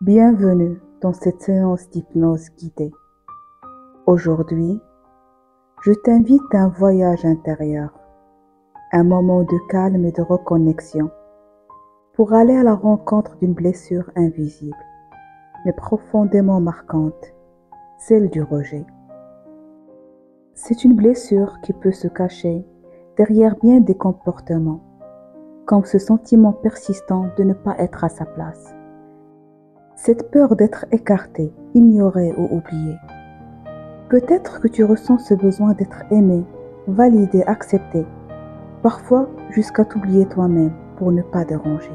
Bienvenue dans cette séance d'hypnose guidée. Aujourd'hui, je t'invite à un voyage intérieur, un moment de calme et de reconnexion pour aller à la rencontre d'une blessure invisible, mais profondément marquante, celle du rejet. C'est une blessure qui peut se cacher derrière bien des comportements, comme ce sentiment persistant de ne pas être à sa place. Cette peur d'être écarté, ignoré ou oublié. Peut-être que tu ressens ce besoin d'être aimé, validé, accepté, parfois jusqu'à t'oublier toi-même pour ne pas déranger.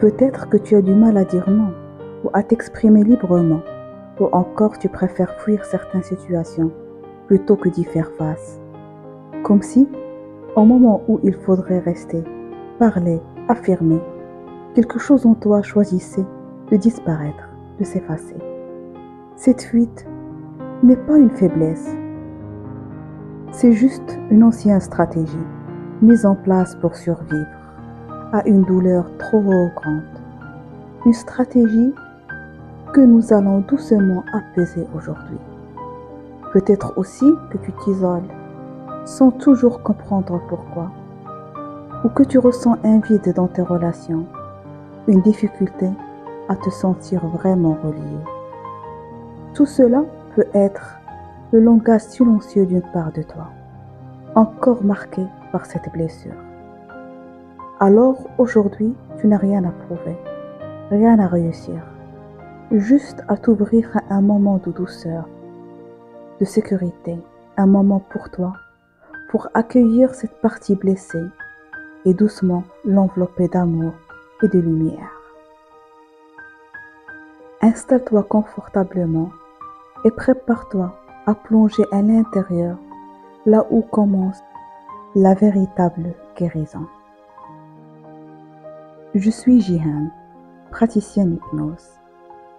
Peut-être que tu as du mal à dire non ou à t'exprimer librement, ou encore tu préfères fuir certaines situations plutôt que d'y faire face. Comme si, au moment où il faudrait rester, parler, affirmer, quelque chose en toi choisissait de disparaître, de s'effacer. Cette fuite n'est pas une faiblesse, c'est juste une ancienne stratégie mise en place pour survivre à une douleur trop grande. Une stratégie que nous allons doucement apaiser aujourd'hui. Peut-être aussi que tu t'isoles sans toujours comprendre pourquoi, ou que tu ressens un vide dans tes relations, une difficulté à te sentir vraiment relié. Tout cela peut être le langage silencieux d'une part de toi, encore marqué par cette blessure. Alors aujourd'hui, tu n'as rien à prouver, rien à réussir, juste à t'ouvrir à un moment de douceur, de sécurité, un moment pour toi, pour accueillir cette partie blessée et doucement l'envelopper d'amour et de lumière. Installe-toi confortablement et prépare-toi à plonger à l'intérieur, là où commence la véritable guérison. Je suis Jihan, praticienne hypnose,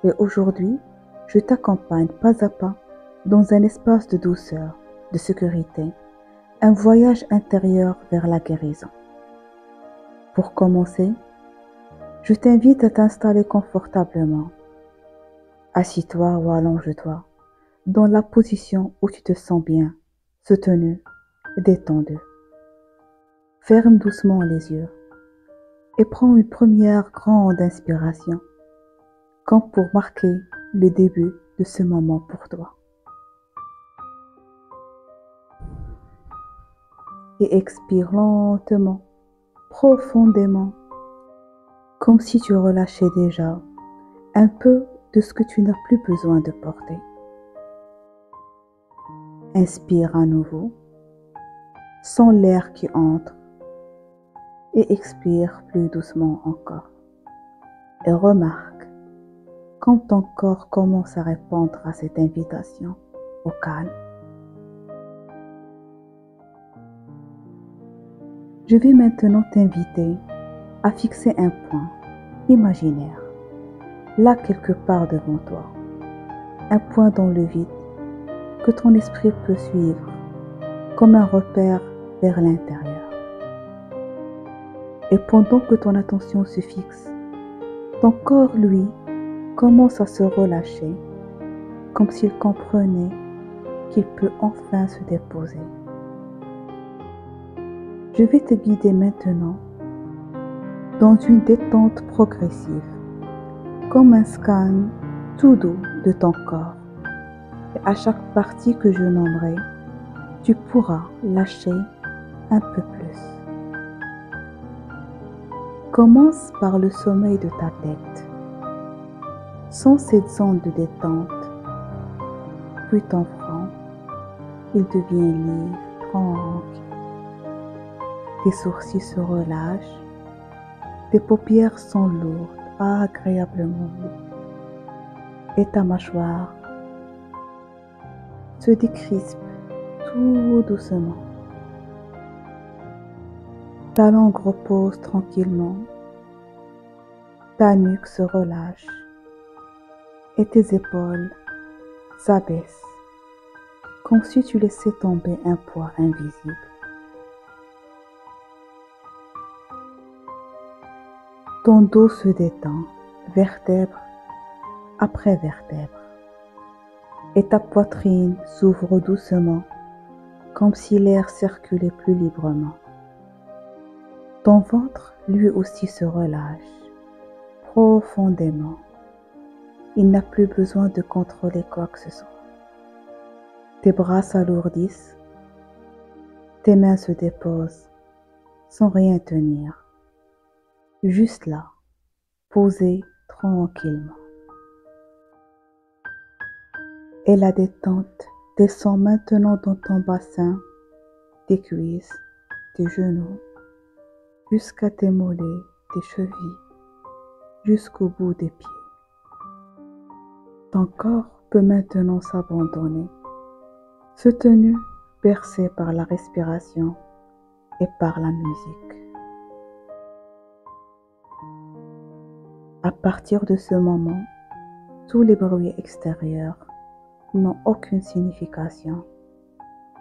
et aujourd'hui, je t'accompagne pas à pas dans un espace de douceur, de sécurité, un voyage intérieur vers la guérison. Pour commencer, je t'invite à t'installer confortablement. Assis-toi ou allonge-toi dans la position où tu te sens bien, soutenu et détendu. Ferme doucement les yeux et prends une première grande inspiration, comme pour marquer le début de ce moment pour toi. Et expire lentement, profondément, comme si tu relâchais déjà un peu de ce que tu n'as plus besoin de porter. Inspire à nouveau, sens l'air qui entre et expire plus doucement encore. Et remarque quand ton corps commence à répondre à cette invitation au calme. Je vais maintenant t'inviter à fixer un point imaginaire, là quelque part devant toi, un point dans le vide que ton esprit peut suivre comme un repère vers l'intérieur. Et pendant que ton attention se fixe, ton corps, lui, commence à se relâcher, comme s'il comprenait qu'il peut enfin se déposer. Je vais te guider maintenant dans une détente progressive, comme un scan tout doux de ton corps. Et à chaque partie que je nommerai, tu pourras lâcher un peu plus. Commence par le sommeil de ta tête. Sens cette zone de détente, puis ton front, il devient libre, tranquille. Tes sourcils se relâchent, tes paupières sont lourdes, agréablement lourdes, et ta mâchoire se décrispe tout doucement. Ta langue repose tranquillement, ta nuque se relâche et tes épaules s'abaissent, comme si tu laissais tomber un poids invisible. Ton dos se détend, vertèbre après vertèbre. Et ta poitrine s'ouvre doucement, comme si l'air circulait plus librement. Ton ventre, lui aussi, se relâche profondément. Il n'a plus besoin de contrôler quoi que ce soit. Tes bras s'alourdissent, tes mains se déposent sans rien tenir, juste là, posées tranquillement. Et la détente descend maintenant dans ton bassin, tes cuisses, tes genoux, jusqu'à tes mollets, tes chevilles, jusqu'au bout des pieds. Ton corps peut maintenant s'abandonner, se tenir bercé par la respiration et par la musique. À partir de ce moment, tous les bruits extérieurs n'ont aucune signification.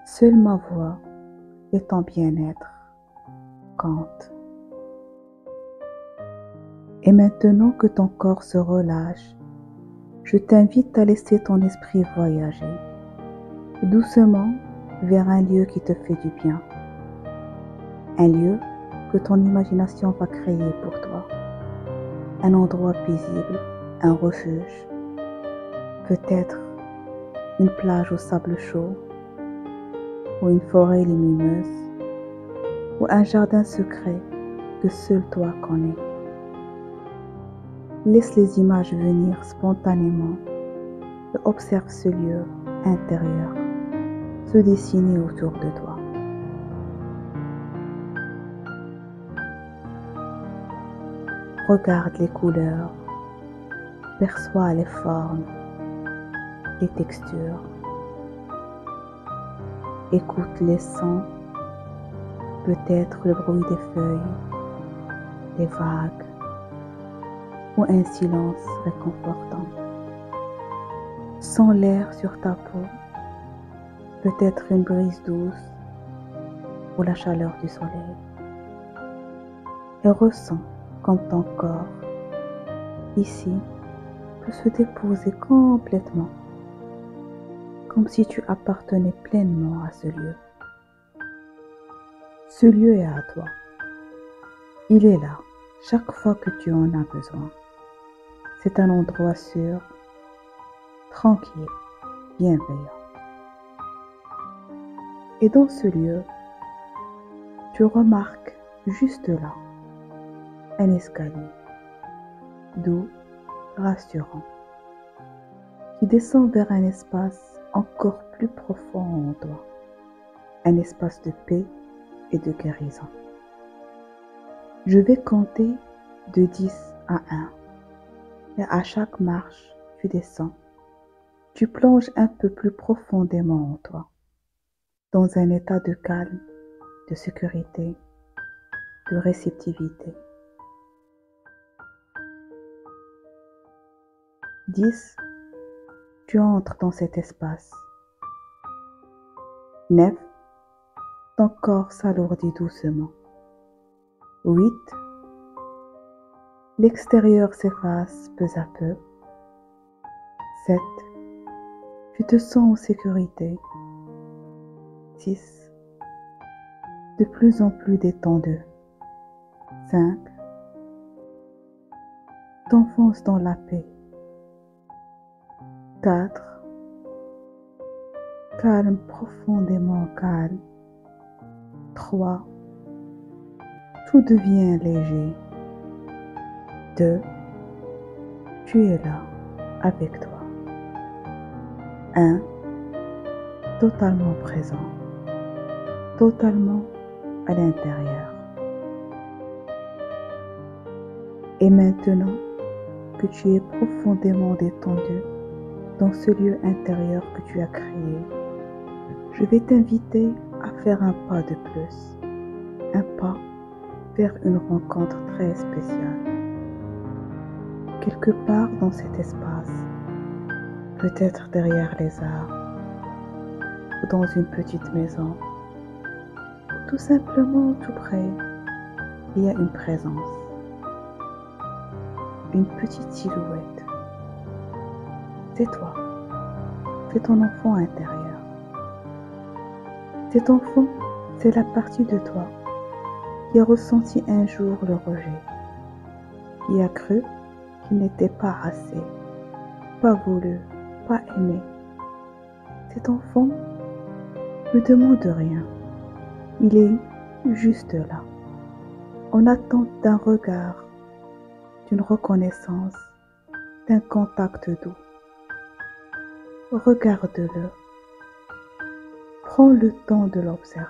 Seule ma voix et ton bien-être comptent. Et maintenant que ton corps se relâche, je t'invite à laisser ton esprit voyager doucement vers un lieu qui te fait du bien. Un lieu que ton imagination va créer pour toi. Un endroit paisible, un refuge, peut-être une plage au sable chaud, ou une forêt lumineuse, ou un jardin secret que seul toi connais. Laisse les images venir spontanément et observe ce lieu intérieur se dessiner autour de toi. Regarde les couleurs, perçois les formes, les textures. Écoute les sons, peut-être le bruit des feuilles, des vagues ou un silence réconfortant. Sens l'air sur ta peau, peut-être une brise douce ou la chaleur du soleil. Et ressens comme ton corps, ici, peut se déposer complètement, comme si tu appartenais pleinement à ce lieu. Ce lieu est à toi. Il est là, chaque fois que tu en as besoin. C'est un endroit sûr, tranquille, bienveillant. Et dans ce lieu, tu remarques juste là un escalier doux, rassurant, qui descend vers un espace encore plus profond en toi, un espace de paix et de guérison. Je vais compter de 10 à 1 et à chaque marche, tu descends, tu plonges un peu plus profondément en toi, dans un état de calme, de sécurité, de réceptivité. 10, tu entres dans cet espace. 9, ton corps s'alourdit doucement. 8, l'extérieur s'efface peu à peu. 7, tu te sens en sécurité. 6, de plus en plus détendu. 5, t'enfonces dans la paix. 4, calme, profondément calme. 3, tout devient léger. 2, tu es là, avec toi. 1, totalement présent, totalement à l'intérieur. Et maintenant que tu es profondément détendu dans ce lieu intérieur que tu as créé, je vais t'inviter à faire un pas de plus, un pas vers une rencontre très spéciale. Quelque part dans cet espace, peut-être derrière les arbres, ou dans une petite maison, ou tout simplement tout près, il y a une présence, une petite silhouette, c'est toi, c'est ton enfant intérieur. Cet enfant, c'est la partie de toi qui a ressenti un jour le rejet, qui a cru qu'il n'était pas assez, pas voulu, pas aimé. Cet enfant ne demande rien, il est juste là, en attente d'un regard, d'une reconnaissance, d'un contact doux. Regarde-le, prends le temps de l'observer.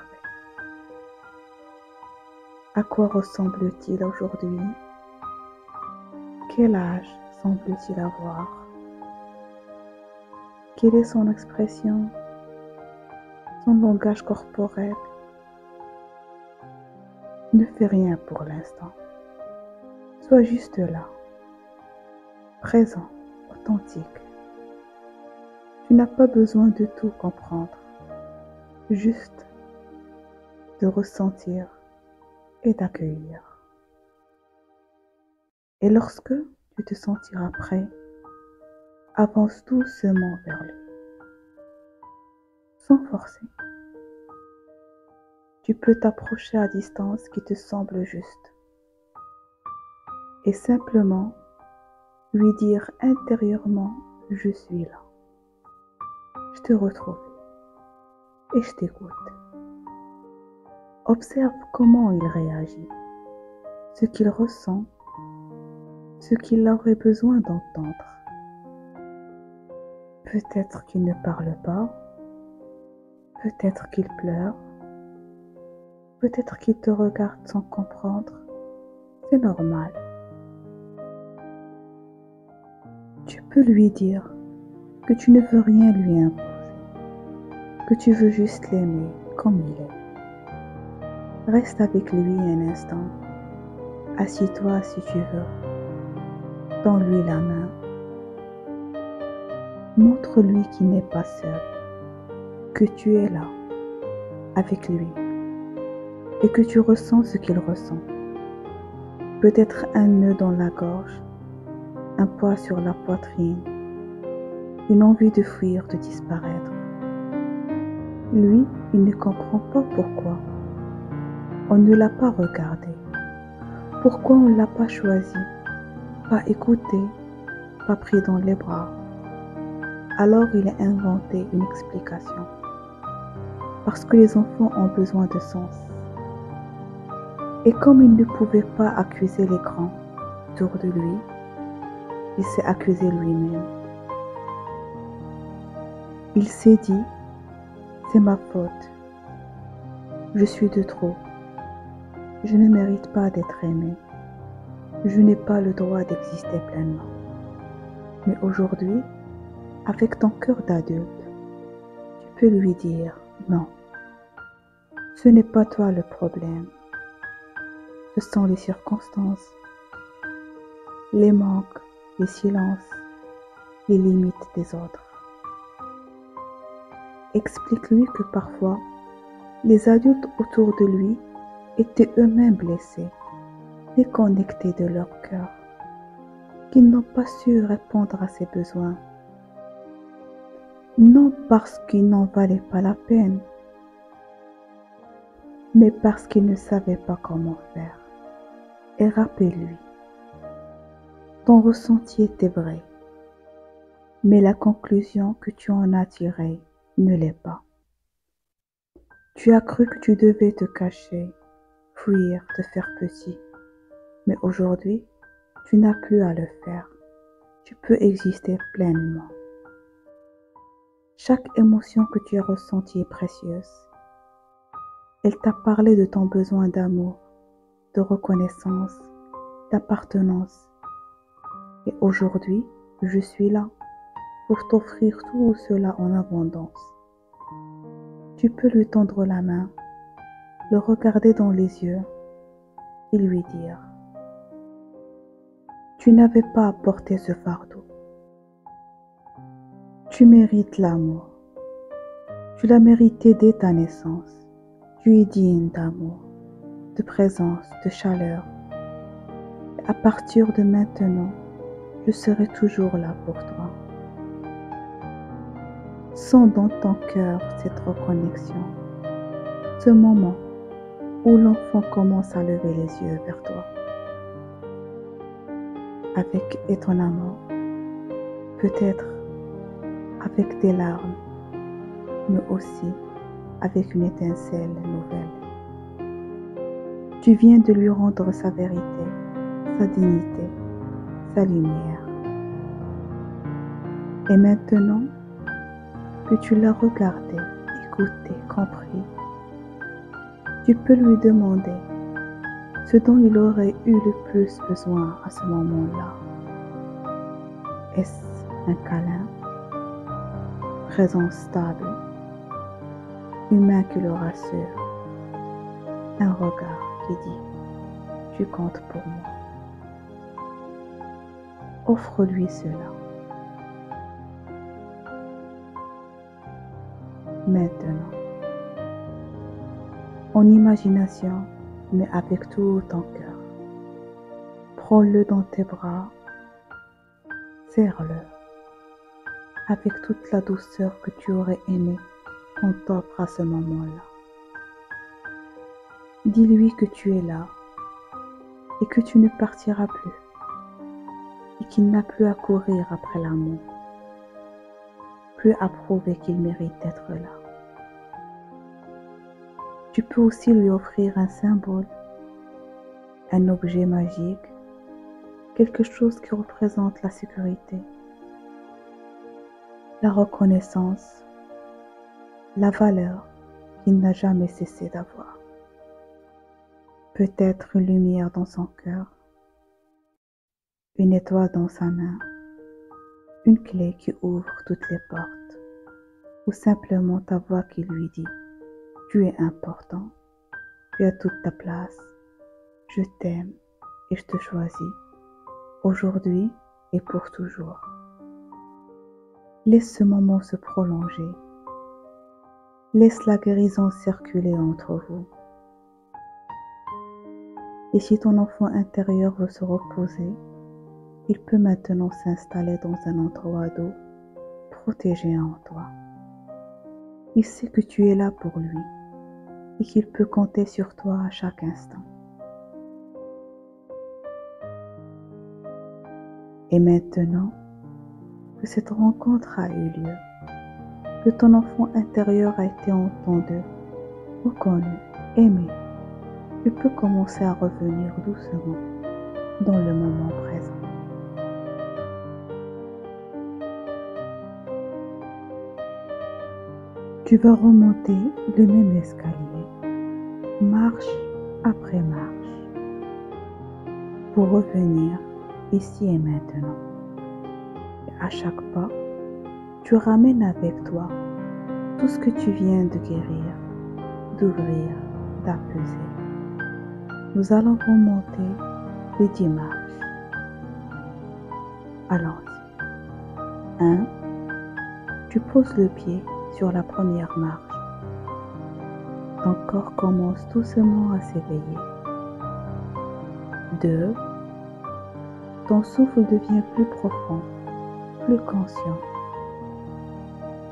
À quoi ressemble-t-il aujourd'hui? Quel âge semble-t-il avoir? Quelle est son expression, son langage corporel? Ne fais rien pour l'instant. Sois juste là, présent, authentique. Tu n'as pas besoin de tout comprendre, juste de ressentir et d'accueillir. Et lorsque tu te sentiras prêt, avance doucement vers lui, sans forcer. Tu peux t'approcher à distance qui te semble juste et simplement lui dire intérieurement: je suis là, je te retrouve et je t'écoute. Observe comment il réagit, ce qu'il ressent, ce qu'il aurait besoin d'entendre. Peut-être qu'il ne parle pas, peut-être qu'il pleure, peut-être qu'il te regarde sans comprendre. C'est normal. Tu peux lui dire que tu ne veux rien lui imposer, que tu veux juste l'aimer comme il est. Reste avec lui un instant. Assis-toi si tu veux. Tends-lui la main. Montre-lui qu'il n'est pas seul, que tu es là, avec lui, et que tu ressens ce qu'il ressent. Peut-être un nœud dans la gorge, un poids sur la poitrine, une envie de fuir, de disparaître. Lui, il ne comprend pas pourquoi. On ne l'a pas regardé. Pourquoi on ne l'a pas choisi, pas écouté, pas pris dans les bras. Alors il a inventé une explication. Parce que les enfants ont besoin de sens. Et comme il ne pouvait pas accuser les grands autour de lui, il s'est accusé lui-même. Il s'est dit: c'est ma faute. Je suis de trop. Je ne mérite pas d'être aimé. Je n'ai pas le droit d'exister pleinement. Mais aujourd'hui, avec ton cœur d'adulte, tu peux lui dire: non, ce n'est pas toi le problème. Ce sont les circonstances, les manques, les silences, les limites des autres. Explique-lui que parfois, les adultes autour de lui étaient eux-mêmes blessés, déconnectés de leur cœur, qu'ils n'ont pas su répondre à ses besoins. Non parce qu'ils n'en valaient pas la peine, mais parce qu'ils ne savaient pas comment faire. Et rappelle-lui, ton ressenti était vrai, mais la conclusion que tu en as tirée ne l'est pas. Tu as cru que tu devais te cacher, fuir, te faire petit, mais aujourd'hui, tu n'as plus à le faire. Tu peux exister pleinement. Chaque émotion que tu as ressentie est précieuse. Elle t'a parlé de ton besoin d'amour, de reconnaissance, d'appartenance. Et aujourd'hui, je suis là pour t'offrir tout cela en abondance. Tu peux lui tendre la main, le regarder dans les yeux et lui dire: tu n'avais pas à porter ce fardeau. Tu mérites l'amour. Tu l'as mérité dès ta naissance. Tu es digne d'amour, de présence, de chaleur. Et à partir de maintenant, je serai toujours là pour toi. Sens dans ton cœur cette reconnexion, ce moment où l'enfant commence à lever les yeux vers toi, avec étonnement, peut-être avec des larmes, mais aussi avec une étincelle nouvelle. Tu viens de lui rendre sa vérité, sa dignité, sa lumière. Et maintenant que tu l'as regardé, écouté, compris, tu peux lui demander ce dont il aurait eu le plus besoin à ce moment-là. Est-ce un câlin, présence stable, une main qui le rassure, un regard qui dit « Tu comptes pour moi ». Offre-lui cela. Maintenant, en imagination, mais avec tout ton cœur, prends-le dans tes bras, serre-le avec toute la douceur que tu aurais aimé qu'on t'offre à ce moment-là. Dis-lui que tu es là et que tu ne partiras plus et qu'il n'a plus à courir après l'amour, plus à prouver qu'il mérite d'être là. Tu peux aussi lui offrir un symbole, un objet magique, quelque chose qui représente la sécurité, la reconnaissance, la valeur qu'il n'a jamais cessé d'avoir. Peut-être une lumière dans son cœur, une étoile dans sa main, une clé qui ouvre toutes les portes, ou simplement ta voix qui lui dit « Tu es important, tu as toute ta place, je t'aime et je te choisis, aujourd'hui et pour toujours ». Laisse ce moment se prolonger, laisse la guérison circuler entre vous. Et si ton enfant intérieur veut se reposer, il peut maintenant s'installer dans un endroit doux, protégé en toi. Il sait que tu es là pour lui et qu'il peut compter sur toi à chaque instant. Et maintenant que cette rencontre a eu lieu, que ton enfant intérieur a été entendu, reconnu, aimé, tu peux commencer à revenir doucement dans le moment présent. Tu vas remonter le même escalier, marche après marche, pour revenir ici et maintenant. Et à chaque pas, tu ramènes avec toi tout ce que tu viens de guérir, d'ouvrir, d'apaiser. Nous allons remonter les 10 marches. Allons-y. 1. Tu poses le pied sur la première marche. Ton corps commence doucement à s'éveiller. 2. Ton souffle devient plus profond, plus conscient.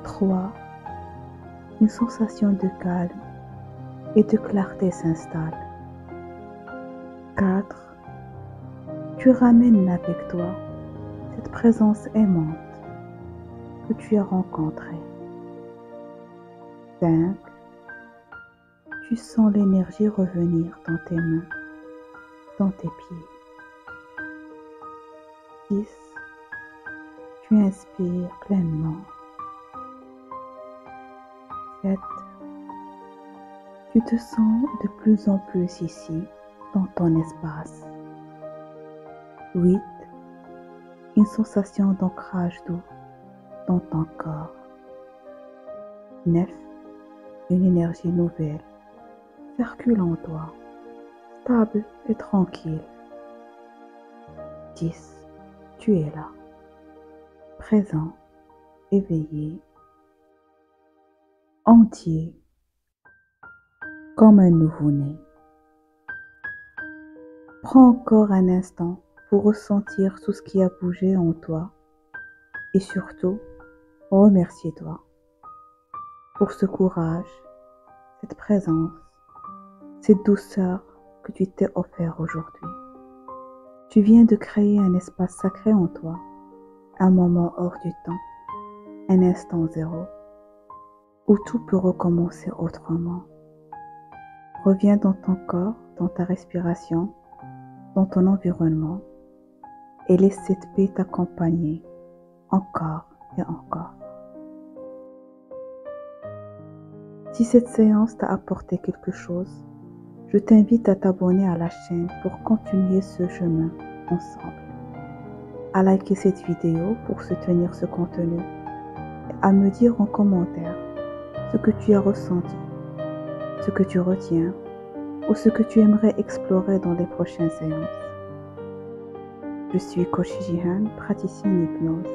3. Une sensation de calme et de clarté s'installe. 4. Tu ramènes avec toi cette présence aimante que tu as rencontrée. 5. Tu sens l'énergie revenir dans tes mains, dans tes pieds. 6. Tu inspires pleinement. 7. Tu te sens de plus en plus ici, dans ton espace. 8. Une sensation d'ancrage doux dans ton corps. 9. Une énergie nouvelle circule en toi, stable et tranquille. 10. Tu es là, présent, éveillé, entier, comme un nouveau-né. Prends encore un instant pour ressentir tout ce qui a bougé en toi et surtout, remercie-toi pour ce courage, cette présence, cette douceur que tu t'es offert aujourd'hui. Tu viens de créer un espace sacré en toi, un moment hors du temps, un instant zéro, où tout peut recommencer autrement. Reviens dans ton corps, dans ta respiration, dans ton environnement, et laisse cette paix t'accompagner encore et encore. Si cette séance t'a apporté quelque chose, je t'invite à t'abonner à la chaîne pour continuer ce chemin ensemble, à liker cette vidéo pour soutenir ce contenu et à me dire en commentaire ce que tu as ressenti, ce que tu retiens ou ce que tu aimerais explorer dans les prochaines séances. Je suis Coach Jihan, praticienne hypnose,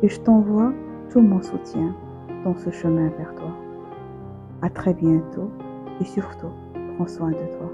et je t'envoie tout mon soutien dans ce chemin vers toi. À très bientôt et surtout, prends soin de toi.